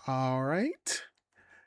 All right.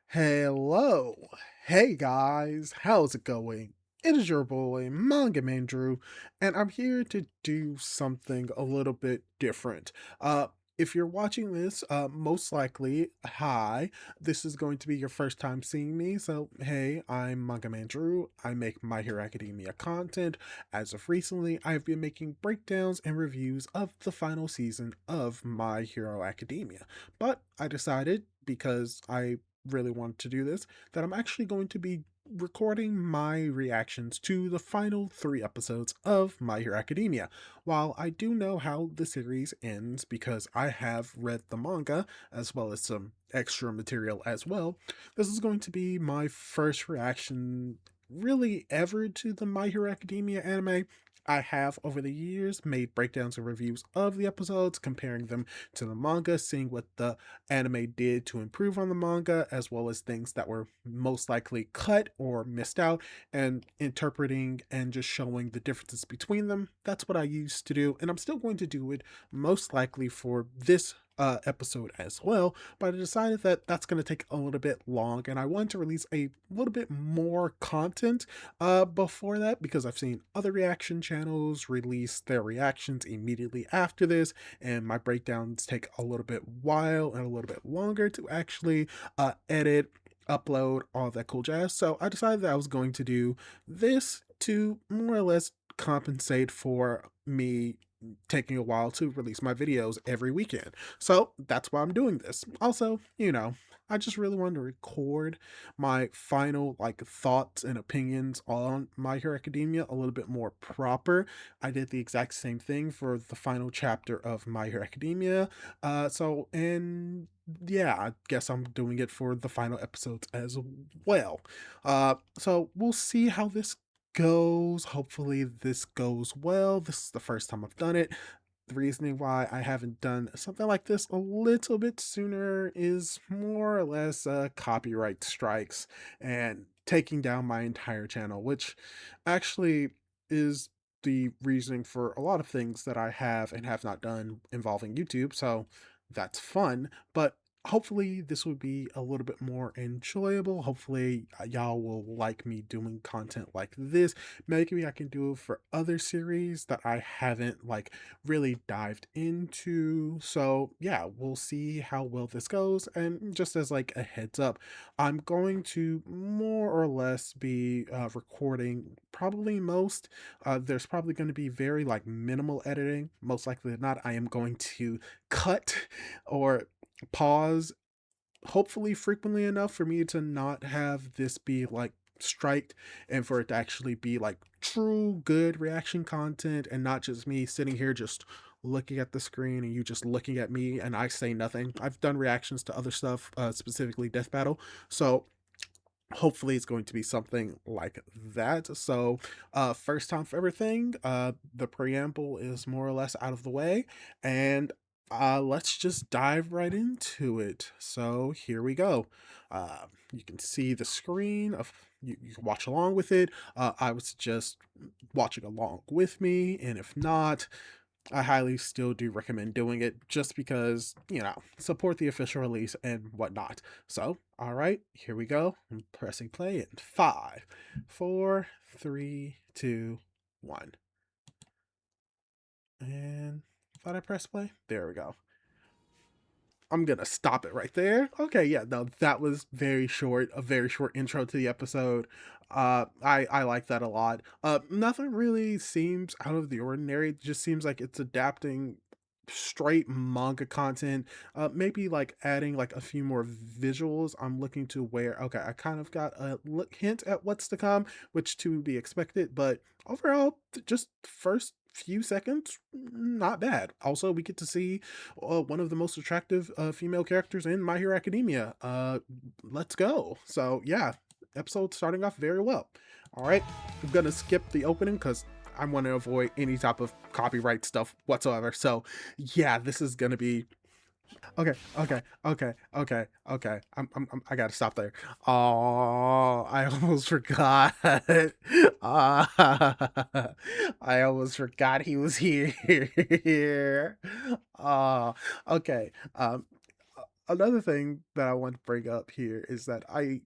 Hello. Hey guys, how's it going? It is your boy, Manga Man Drew, and I'm here to do something a little bit different. Uh, if you're watching this, most likely, hi, this is going to be your first time seeing me. So, hey, I'm Manga Man Drew. I make My Hero Academia content. As of recently, I've been making breakdowns and reviews of the final season of My Hero Academia. But I decided, because I really wanted to do this, that I'm actually going to be recording my reactions to the final 3 episodes of My Hero Academia. While I do know how the series ends because I have read the manga as well as some extra material as well, this is going to be my first reaction really ever to the My Hero Academia anime. I have over the years made breakdowns and reviews of the episodes, comparing them to the manga, seeing what the anime did to improve on the manga, as well as things that were most likely cut or missed out, and interpreting and just showing the differences between them. That's what I used to do, and I'm still going to do it most likely for this episode as well, but I decided that that's going to take a little bit long, and I wanted to release a little bit more content before that, because I've seen other reaction channels release their reactions immediately after this, and my breakdowns take a little bit while and a little bit longer to actually edit, upload, all that cool jazz. So I decided that I was going to do this to more or less compensate for me taking a while to release my videos every weekend. So that's why I'm doing this. Also, I just really wanted to record my final thoughts and opinions on My Hero Academia a little bit more proper. I did the exact same thing for the final chapter of My Hero Academia. And yeah, I guess I'm doing it for the final episodes as well. So we'll see how this goes. Hopefully this goes well. This is the first time I've done it. The reasoning why I haven't done something like this a little bit sooner is more or less copyright strikes and taking down my entire channel, which actually is the reasoning for a lot of things that I have and have not done involving YouTube. So that's fun, but hopefully this will be a little bit more enjoyable. Hopefully y'all will like me doing content like this. Maybe I can do it for other series that I haven't really dived into. So yeah, we'll see how well this goes. And just as a heads up, I'm going to more or less be recording probably most. There's probably going to be very minimal editing. Most likely than not, I am going to cut or pause hopefully frequently enough for me to not have this be striked, and for it to actually be true good reaction content and not just me sitting here just looking at the screen and you just looking at me and I say nothing. I've done reactions to other stuff, specifically Death Battle, so hopefully it's going to be something like that. So first time for everything, the preamble is more or less out of the way, and let's just dive right into it. So here we go. You can see the screen of you can watch along with it. I would suggest watching along with me, and if not, I highly still do recommend doing it, just because, support the official release and whatnot. So, all right, here we go. I'm pressing play in 5, 4, 3, 2, 1. And thought I pressed play. There we go. I'm gonna stop it right there. Okay, yeah, no, that was very short, a very short intro to the episode. I like that a lot. Nothing really seems out of the ordinary. It just seems like it's adapting straight manga content. Maybe adding a few more visuals. I'm looking to where okay, I kind of got a hint at what's to come, which to be expected, but overall, just first few seconds, not bad. Also, we get to see one of the most attractive female characters in My Hero Academia. Let's go. So yeah, episode starting off very well. All right, I'm gonna skip the opening because I want to avoid any type of copyright stuff whatsoever. So yeah, this is gonna be okay. I gotta stop there. Oh, I almost forgot. I almost forgot he was here. Oh, okay. another thing that I want to bring up here is that I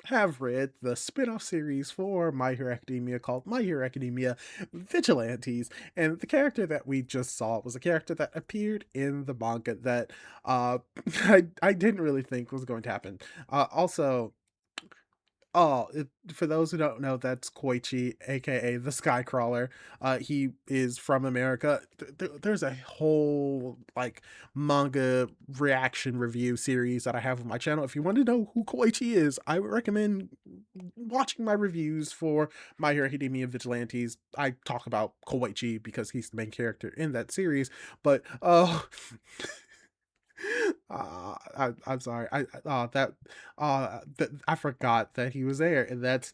have read the spin-off series for My Hero Academia called My Hero Academia Vigilantes, and the character that we just saw was a character that appeared in the manga that uh I didn't really think was going to happen. Also, for those who don't know, that's Koichi, aka the Skycrawler. He is from America. There's a whole like manga reaction review series that I have on my channel. If you want to know who Koichi is, I would recommend watching my reviews for My Hero Academia Vigilantes. I talk about Koichi because he's the main character in that series, but I'm sorry. I forgot that he was there, and that's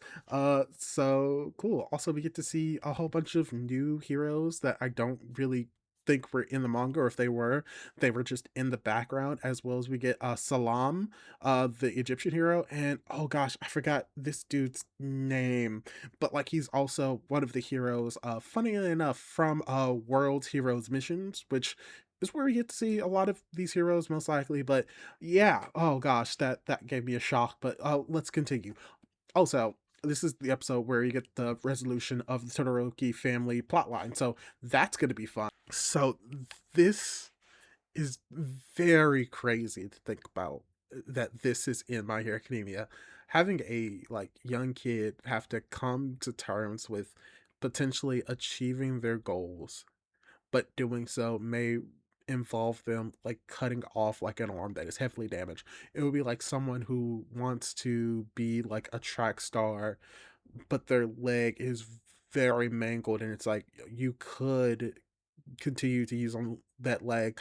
so cool. Also, we get to see a whole bunch of new heroes that I don't really think were in the manga, or if they were just in the background, as well as we get Salam, the Egyptian hero, and oh gosh, I forgot this dude's name, but like he's also one of the heroes, funnily enough, from World Heroes Missions, which is where we get to see a lot of these heroes most likely. But yeah, oh gosh, that gave me a shock. But let's continue. Also, this is the episode where you get the resolution of the Todoroki family plotline, so that's going to be fun. So this is very crazy to think about, that this is in My Hero Academia. Having a like young kid have to come to terms with potentially achieving their goals, but doing so may involve them like cutting off like an arm that is heavily damaged. It would be like someone who wants to be like a track star, but their leg is very mangled, and it's like you could continue to use on that leg,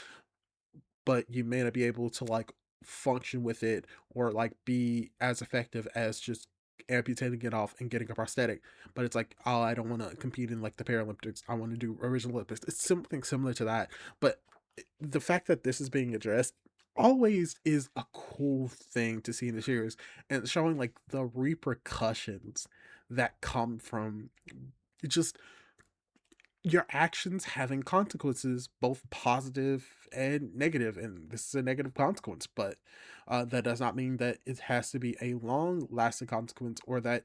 but you may not be able to like function with it or like be as effective as just amputating it off and getting a prosthetic. But it's like, oh, I don't want to compete in like the Paralympics, I want to do original Olympics. It's something similar to that. But the fact that this is being addressed always is a cool thing to see in the series, and showing like the repercussions that come from just your actions having consequences, both positive and negative, and this is a negative consequence, but that does not mean that it has to be a long lasting consequence, or that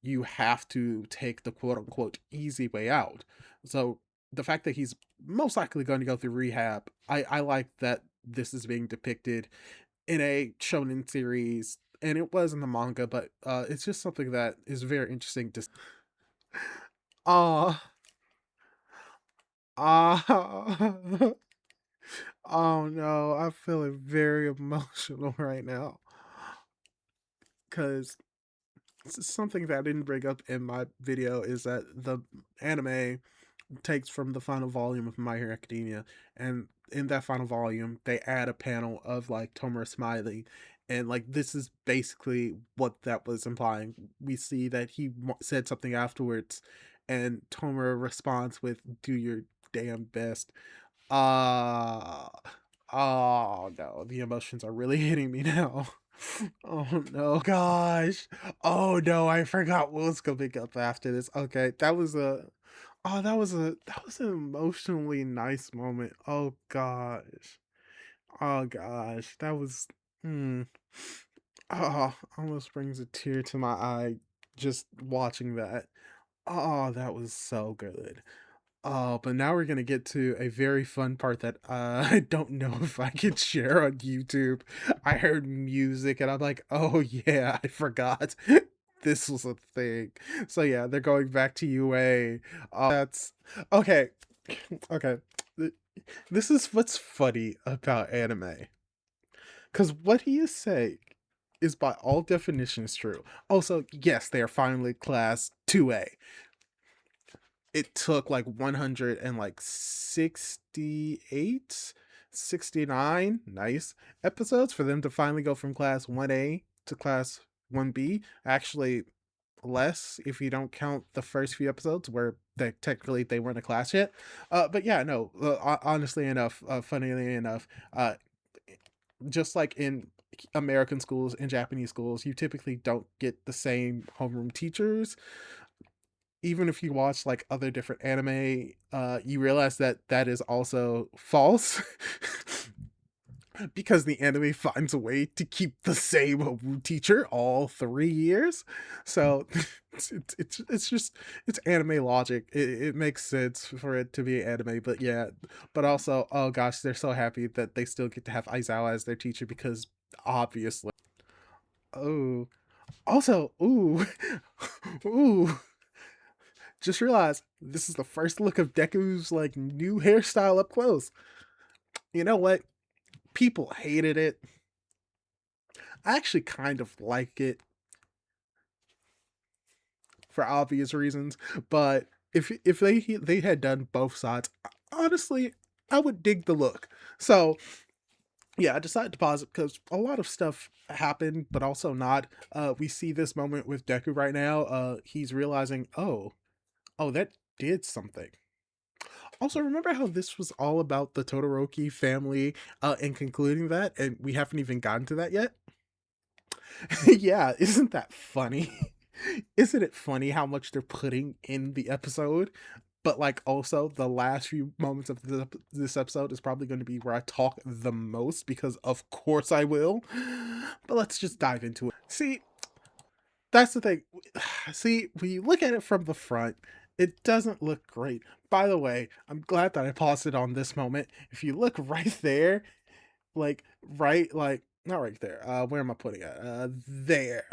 you have to take the quote unquote easy way out. So the fact that he's most likely going to go through rehab, I like that this is being depicted in a shonen series, and it was in the manga, but it's just something that is very interesting to. Ah, ah. Oh no, I'm feeling very emotional right now, because something that I didn't bring up in my video is that the anime takes from the final volume of My Hero Academia, and in that final volume, they add a panel of like Tomura smiling, and like this is basically what that was implying. We see that he said something afterwards, and Tomura responds with "Do your damn best." Uh oh no, the emotions are really hitting me now. Oh no, gosh. Oh no, I forgot what was coming up after this. Okay, that was an emotionally nice moment. Oh gosh. Oh gosh. That was hmm. Oh, almost brings a tear to my eye just watching that. Oh, that was so good. Oh, but now we're gonna get to a very fun part that I don't know if I can share on YouTube. I heard music and I'm like, oh yeah, I forgot this was a thing. So yeah, they're going back to UA. That's okay. Okay. Th- This is what's funny about anime. Because what he is saying is by all definitions true. Also, yes, they are finally class 2A. It took like 100 and like 68, 69 nice episodes for them to finally go from class 1A to class 1B. Actually, less if you don't count the first few episodes where they weren't a class yet. But yeah, no, honestly enough, funnily enough, just like in American schools and Japanese schools, you typically don't get the same homeroom teachers. Even if you watch like other different anime, you realize that that is also false. because the anime finds a way to keep the same teacher all 3 years. So it's just it's anime logic. It makes sense for it to be anime, but yeah, but also oh gosh, they're so happy that they still get to have Aizawa as their teacher because obviously. Oh, also ooh, ooh. Just realized this is the first look of Deku's like new hairstyle up close. You know what? People hated it. I actually kind of like it for obvious reasons, but if they had done both sides, honestly, I would dig the look. So yeah, I decided to pause it because a lot of stuff happened, but also not. We see this moment with Deku right now. He's realizing, oh, that did something. Also, remember how this was all about the Todoroki family, and concluding that, and we haven't even gotten to that yet? Yeah, isn't that funny? Isn't it funny how much they're putting in the episode? But like also the last few moments of this episode is probably going to be where I talk the most because of course I will. But let's just dive into it. See, that's the thing. See, when you look at it from the front, it doesn't look great. By the way, I'm glad that I paused it on this moment. If you look right there, like not right there. Where am I putting it? There.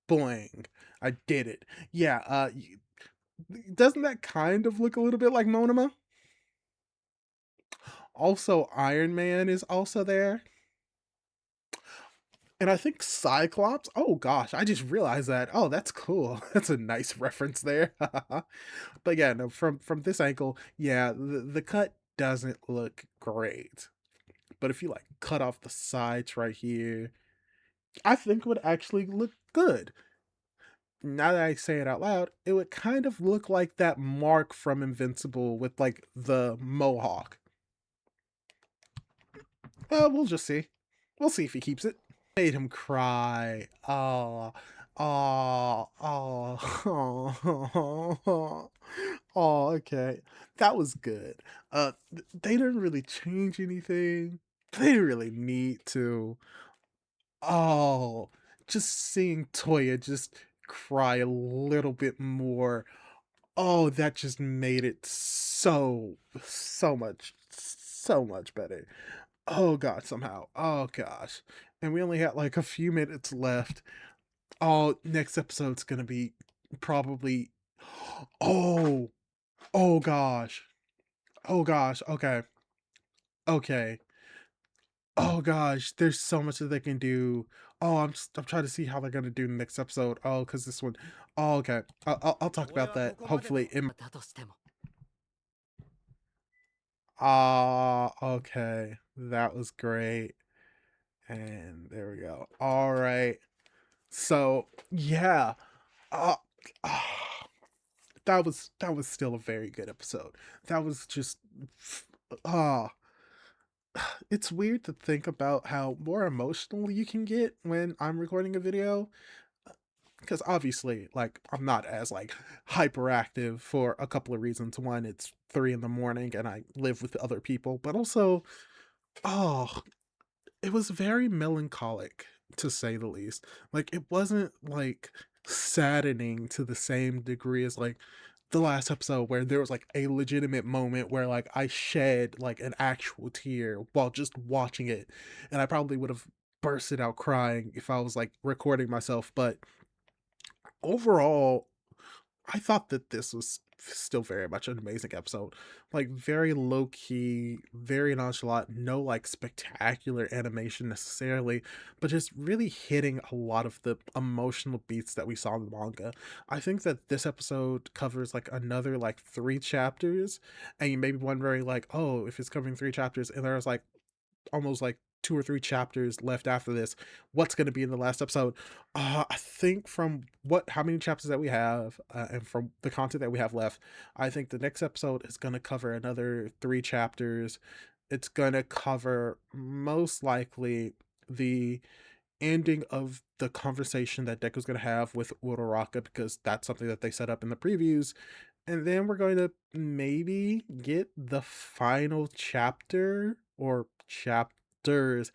Boing. I did it. Yeah, doesn't that kind of look a little bit like Monoma? Also, Iron Man is also there. And I think Cyclops. Oh gosh, I just realized that. Oh, that's cool. That's a nice reference there. But yeah, no, from this angle, yeah, the cut doesn't look great. But if you like cut off the sides right here, I think it would actually look good. Now that I say it out loud, it would kind of look like that Mark from Invincible with like the mohawk. We'll just see. We'll see if he keeps it. Made him cry. Oh, oh, oh, oh, okay. That was good. They didn't really change anything. They didn't really need to. Oh, just seeing Toya just cry a little bit more. Oh, that just made it so much better. Oh god, somehow. Oh gosh. And we only had like a few minutes left. Oh, next episode's gonna be probably Oh, oh gosh. Oh gosh. Okay. Okay. Oh gosh, there's so much that they can do. Oh, I'm trying to see how they're gonna do the next episode. Oh, because this one. Oh, okay. I'll talk about that. Hopefully, in. Ah, okay. That was great. And there we go. All right. So yeah, uh, that was still a very good episode. That was just ah. It's weird to think about how more emotional you can get when I'm recording a video because obviously like I'm not as like hyperactive for a couple of reasons. One, it's 3 in the morning and I live with other people, but also oh, it was very melancholic to say the least. Like it wasn't like saddening to the same degree as like the last episode where there was like a legitimate moment where like I shed like an actual tear while just watching it, and I probably would have bursted out crying if I was like recording myself. But overall, I thought that this was still very much an amazing episode. Like very low key, very nonchalant, no like spectacular animation necessarily, but just really hitting a lot of the emotional beats that we saw in the manga. I think that this episode covers like another like 3 chapters, and you may be wondering like, oh, if it's covering 3 chapters, and there's like almost like 2 or 3 chapters left after this. What's going to be in the last episode? I think from what how many chapters that we have, and from the content that we have left, I think the next episode is going to cover another 3 chapters. It's going to cover most likely the ending of the conversation that Deku's going to have with Uraraka because that's something that they set up in the previews. And then we're going to maybe get the final chapter or chapters stirs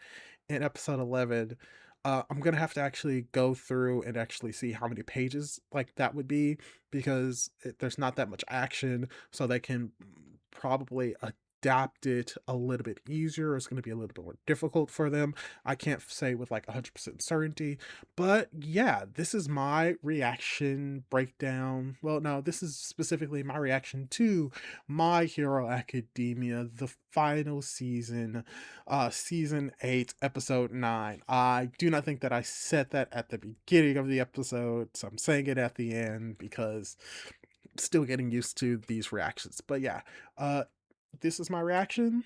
in episode 11. I'm gonna have to actually go through and actually see how many pages like that would be because there's not that much action, so they can probably adapt it a little bit easier. It's going to be a little bit more difficult for them. I can't say with like 100% certainty, but yeah, this is my reaction breakdown. Well, no, this is specifically my reaction to My Hero Academia, the final season, season 8, episode 9. I do not think that I said that at the beginning of the episode, so I'm saying it at the end because I'm still getting used to these reactions. But yeah, uh, this is my reaction.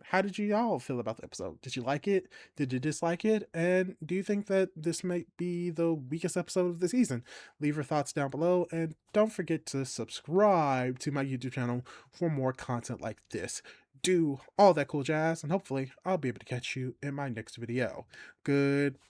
How did you all feel about the episode? Did you like it? Did you dislike it? And do you think that this might be the weakest episode of the season? Leave your thoughts down below and don't forget to subscribe to my YouTube channel for more content like this. Do all that cool jazz, and hopefully I'll be able to catch you in my next video. Goodbye!